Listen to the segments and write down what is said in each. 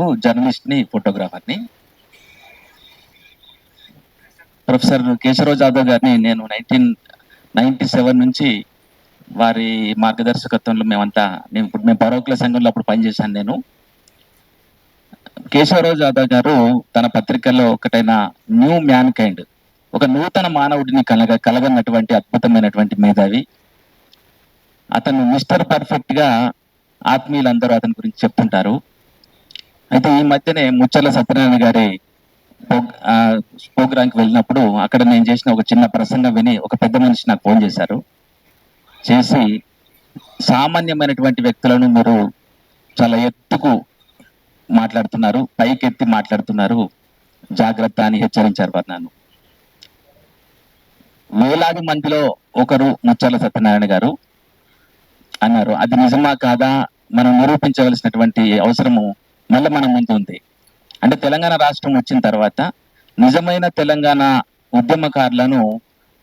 Jadhav, జర్నలిస్ట్ని, ఫోటోగ్రాఫర్ని. Professor Keshavarao Jadhav గారిని నేను 1997 నుంచి వారి మార్గదర్శకత్వంలో మేము పరోకుల సంఘంలో అప్పుడు పనిచేశాను నేను. కేశవరావు జాదవ్ గారు తన పత్రికల్లో ఒకటైన న్యూ మ్యాన్ కైండ్, ఒక నూతన మానవుడిని కలగనటువంటి అద్భుతమైనటువంటి మేధావి. అతను మిస్టర్ పర్ఫెక్ట్ గా ఆత్మీయులందరూ అతని గురించి చెప్తుంటారు. అయితే ఈ మధ్యనే ముచ్చర్ల సత్యనారాయణ గారి ప్రోగ్రాంకి వెళ్ళినప్పుడు అక్కడ నేను చేసిన ఒక చిన్న ప్రసంగం విని ఒక పెద్ద మనిషి నాకు ఫోన్ చేశారు. చేసి సామాన్యమైనటువంటి వ్యక్తులను మీరు చాలా ఎత్తుకు మాట్లాడుతున్నారు, పైకెత్తి మాట్లాడుతున్నారు, జాగ్రత్త అని హెచ్చరించారు వారు నన్ను. వేలాది మందిలో ఒకరు ముచ్చర్ల సత్యనారాయణ గారు అన్నారు. అది నిజమా కాదా మనం నిరూపించవలసినటువంటి అవసరము మళ్ళీ మన ముందు ఉంది. అంటే తెలంగాణ రాష్ట్రం వచ్చిన తర్వాత నిజమైన తెలంగాణ ఉద్యమకారులను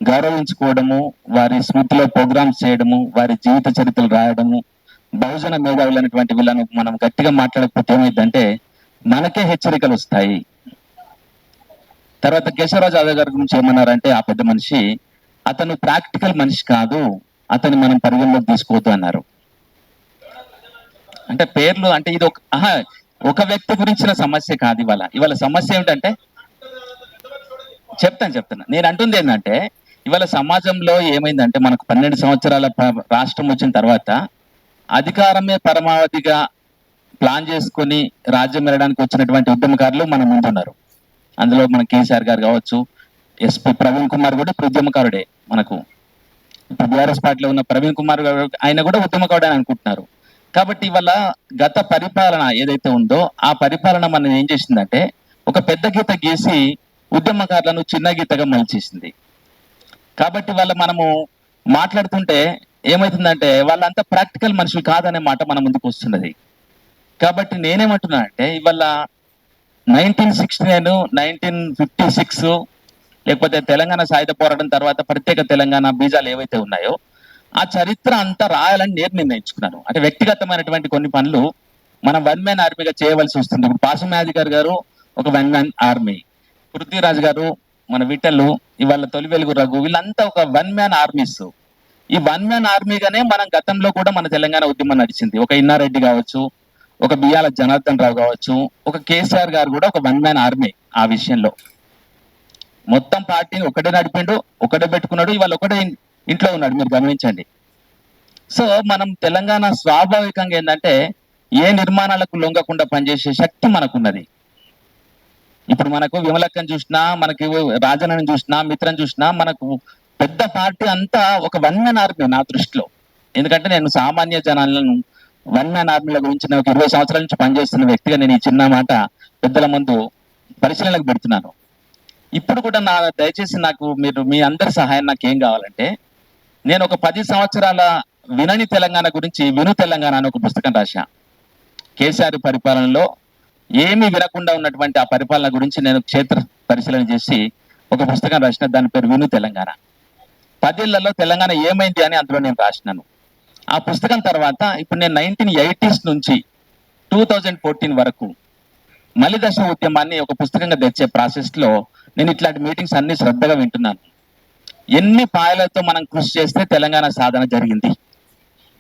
గౌరవించుకోవడము, వారి స్మృతిలో ప్రోగ్రామ్స్ చేయడము, వారి జీవిత చరిత్రలు రాయడము, బహుజన మేధావులైనటువంటి వీళ్ళను మనం గట్టిగా మాట్లాడకపోతే ఏమైందంటే మనకే హెచ్చరికలు వస్తాయి. తర్వాత కేశవరావు జాదవ్ గారి గురించి ఏమన్నారంటే ఆ పెద్ద మనిషి, అతను ప్రాక్టికల్ మనిషి కాదు, అతన్ని మనం పరిగణలోకి తీసుకోవద్దు అన్నారు. అంటే పేర్లు అంటే ఇది ఒక వ్యక్తి గురించిన సమస్య కాదు. ఇవాళ సమస్య ఏమిటంటే చెప్తాను నేను అంటుంది ఏంటంటే ఇవాళ సమాజంలో ఏమైందంటే మనకు 12 సంవత్సరాల రాష్ట్రం వచ్చిన తర్వాత అధికారమే పరమావధిగా ప్లాన్ చేసుకొని రాజ్యం వెళ్ళడానికి వచ్చినటువంటి ఉద్యమకారులు మన ముందున్నారు. అందులో మన కేసీఆర్ గారు కావచ్చు, ఎస్పీ ప్రవీణ్ కుమార్ కూడా ఇప్పుడు ఉద్యమకారుడే. మనకు ఇప్పుడు బీఆర్ఎస్ పార్టీలో ఉన్న ప్రవీణ్ కుమార్ గారు ఆయన కూడా ఉద్యమకారుడే అని అనుకుంటున్నారు. కాబట్టి ఇవాళ గత పరిపాలన ఏదైతే ఉందో ఆ పరిపాలన మనం ఏం చేసిందంటే ఒక పెద్ద గీత గీసి ఉద్యమకారులను చిన్న గీతగా మలిచేసింది. కాబట్టి మనము మాట్లాడుతుంటే ఏమవుతుందంటే వాళ్ళంతా ప్రాక్టికల్ మనుషులు కాదనే మాట మన ముందుకు వస్తున్నది. కాబట్టి నేనేమంటున్నా అంటే ఇవాళ 1969, 1956 లేకపోతే తెలంగాణ సాయుధ పోరాటం తర్వాత ప్రత్యేక తెలంగాణ బీజాలు ఏవైతే ఉన్నాయో ఆ చరిత్ర అంతా రాయాలని నేను నిర్ణయించుకున్నాను. అంటే వ్యక్తిగతమైనటువంటి కొన్ని పనులు మనం వన్ మ్యాన్ ఆర్మీగా చేయవలసి వస్తుంది. ఇప్పుడు పాశమయాధికారి గారు ఒక వన్ మ్యాన్ ఆర్మీ, పృథ్వీరాజ్ గారు, మన విఠలు, ఇవాళ తొలి వెలుగు రఘు, వీళ్ళంతా ఒక వన్ మ్యాన్ ఆర్మీస్. ఈ వన్ మ్యాన్ ఆర్మీగానే మనం గతంలో కూడా మన తెలంగాణ ఉద్యమం నడిచింది. ఒక ఇన్నారెడ్డి కావచ్చు, ఒక బియ్యాల జనార్దన్ రావు కావచ్చు, ఒక కేసీఆర్ గారు కూడా ఒక వన్ మ్యాన్ ఆర్మీ. ఆ విషయంలో మొత్తం పార్టీని ఒకటే నడిపిండు, ఒకటే పెట్టుకున్నాడు, ఇవాళ ఒకటే ఇంట్లో ఉన్నాడు. మీరు గమనించండి. సో మనం తెలంగాణ స్వాభావికంగా ఏంటంటే ఏ నిర్మాణాలకు లొంగకుండా పనిచేసే శక్తి మనకున్నది. ఇప్పుడు మనకు విమలక్కని చూసినా, మనకి రాజన్నని చూసినా, మిత్రని చూసినా, మనకు పెద్ద పార్టీ అంతా ఒక వన్ మ్యాన్ ఆర్మీ నా దృష్టిలో. ఎందుకంటే నేను సామాన్య జనాలను వన్ మ్యాన్ ఆర్మీల గురించి నేను ఒక 20 సంవత్సరాల నుంచి పనిచేస్తున్న వ్యక్తిగా నేను ఈ చిన్న మాట పెద్దల ముందు పరిశీలనకు పెడుతున్నాను. ఇప్పుడు కూడా దయచేసి మీరు మీ అందరి సహాయం నాకు ఏం కావాలంటే, నేను ఒక 10 సంవత్సరాల వినని తెలంగాణ గురించి విను తెలంగాణ అని ఒక పుస్తకం రాశా. కేసీఆర్ పరిపాలనలో ఏమీ వినకుండా ఉన్నటువంటి ఆ పరిపాలన గురించి నేను క్షేత్ర పరిశీలన చేసి ఒక పుస్తకం రాసిన. దాని పేరు విను తెలంగాణ. 10 ఏళ్లలో తెలంగాణ ఏమైంది అని అందులో నేను రాసినాను. ఆ పుస్తకం తర్వాత ఇప్పుడు నేను 1980s నుంచి 2014 వరకు మలిదశ ఉద్యమాన్ని ఒక పుస్తకంగా తెచ్చే ప్రాసెస్ లో నేను ఇట్లాంటి మీటింగ్స్ అన్ని శ్రద్ధగా వింటున్నాను. ఎన్ని పాయలతో మనం కృషి చేస్తే తెలంగాణ సాధన జరిగింది,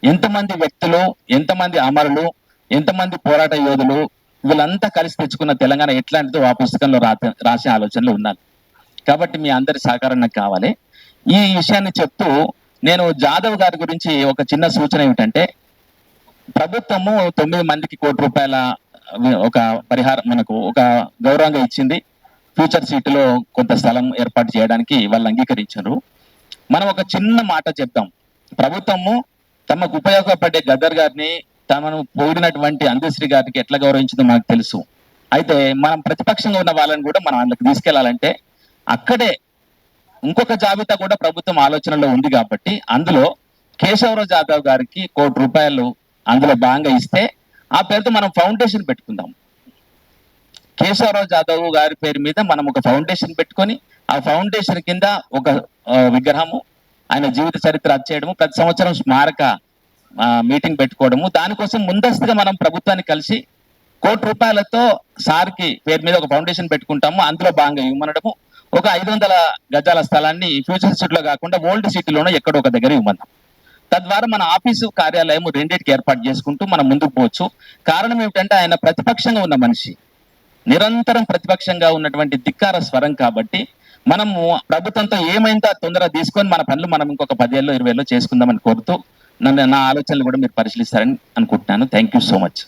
ఎంతమంది వ్యక్తులు, ఎంతమంది అమరులు, ఎంతమంది పోరాట యోధులు, వీళ్ళంతా కలిసి తెచ్చుకున్న తెలంగాణ ఎట్లాంటిదో ఆ పుస్తకంలో రాసే ఆలోచనలు ఉన్నాను. కాబట్టి మీ అందరి సహకారం నాకు కావాలి. ఈ విషయాన్ని చెప్తూ నేను జాదవ్ గారి గురించి ఒక చిన్న సూచన ఏమిటంటే, ప్రభుత్వము 9 మందికి ₹1 కోటి ఒక పరిహారం మనకు ఒక గౌరవంగా ఇచ్చింది. ఫ్యూచర్ సీటులో కొంత స్థలం ఏర్పాటు చేయడానికి వాళ్ళు అంగీకరించారు. మనం ఒక చిన్న మాట చెప్తాం. ప్రభుత్వము తమకు ఉపయోగపడే గద్దర్ గారిని, తమను పోయినటువంటి అందశ్రీ గారికి ఎట్లా గౌరవించిందో మనకు తెలుసు. అయితే మనం ప్రతిపక్షంగా ఉన్న వాళ్ళని కూడా మనం అందులోకి తీసుకెళ్లాలంటే అక్కడే ఇంకొక జాబితా కూడా ప్రభుత్వం ఆలోచనలో ఉంది. కాబట్టి అందులో కేశవరావు జాదవ్ గారికి ₹1 కోటి అందులో భాగంగా ఇస్తే ఆ పేరుతో మనం ఫౌండేషన్ పెట్టుకుందాం. కేశవరావు జాదవ్ గారి పేరు మీద మనం ఒక ఫౌండేషన్ పెట్టుకొని ఆ ఫౌండేషన్ కింద ఒక విగ్రహము, ఆయన జీవిత చరిత్ర అచ్చేయడము, ప్రతి సంవత్సరం స్మారక మీటింగ్ పెట్టుకోవడము, దానికోసం ముందస్తుగా మనం ప్రభుత్వాన్ని కలిసి ₹1,00,00,000 సార్కి పేరు మీద ఒక ఫౌండేషన్ పెట్టుకుంటాము, అందులో భాగంగా ఇవ్వమనడము, ఒక 500 గజాల స్థలాన్ని ఫ్యూచర్ సిటీలో కాకుండా ఓల్డ్ సిటీలోనే ఎక్కడో ఒక దగ్గర ఇవ్వమన్నాం. తద్వారా మన ఆఫీసు కార్యాలయం రెండింటికి ఏర్పాటు చేసుకుంటూ మనం ముందుకు పోవచ్చు. కారణం ఏమిటంటే ఆయన ప్రతిపక్షంగా ఉన్న మనిషి, నిరంతరం ప్రతిపక్షంగా ఉన్నటువంటి ధిక్కార స్వరం. కాబట్టి మనము ప్రభుత్వంతో ఏమైందో తొందరగా తీసుకొని మన పనులు మనం ఇంకొక 10 ఏళ్ళు 20 ఏళ్ళు చేసుకుందామని కోరుతూ నా ఆలోచనలు కూడా మీరు పరిశీలిస్తారని అనుకుంటున్నాను. Thank you so much.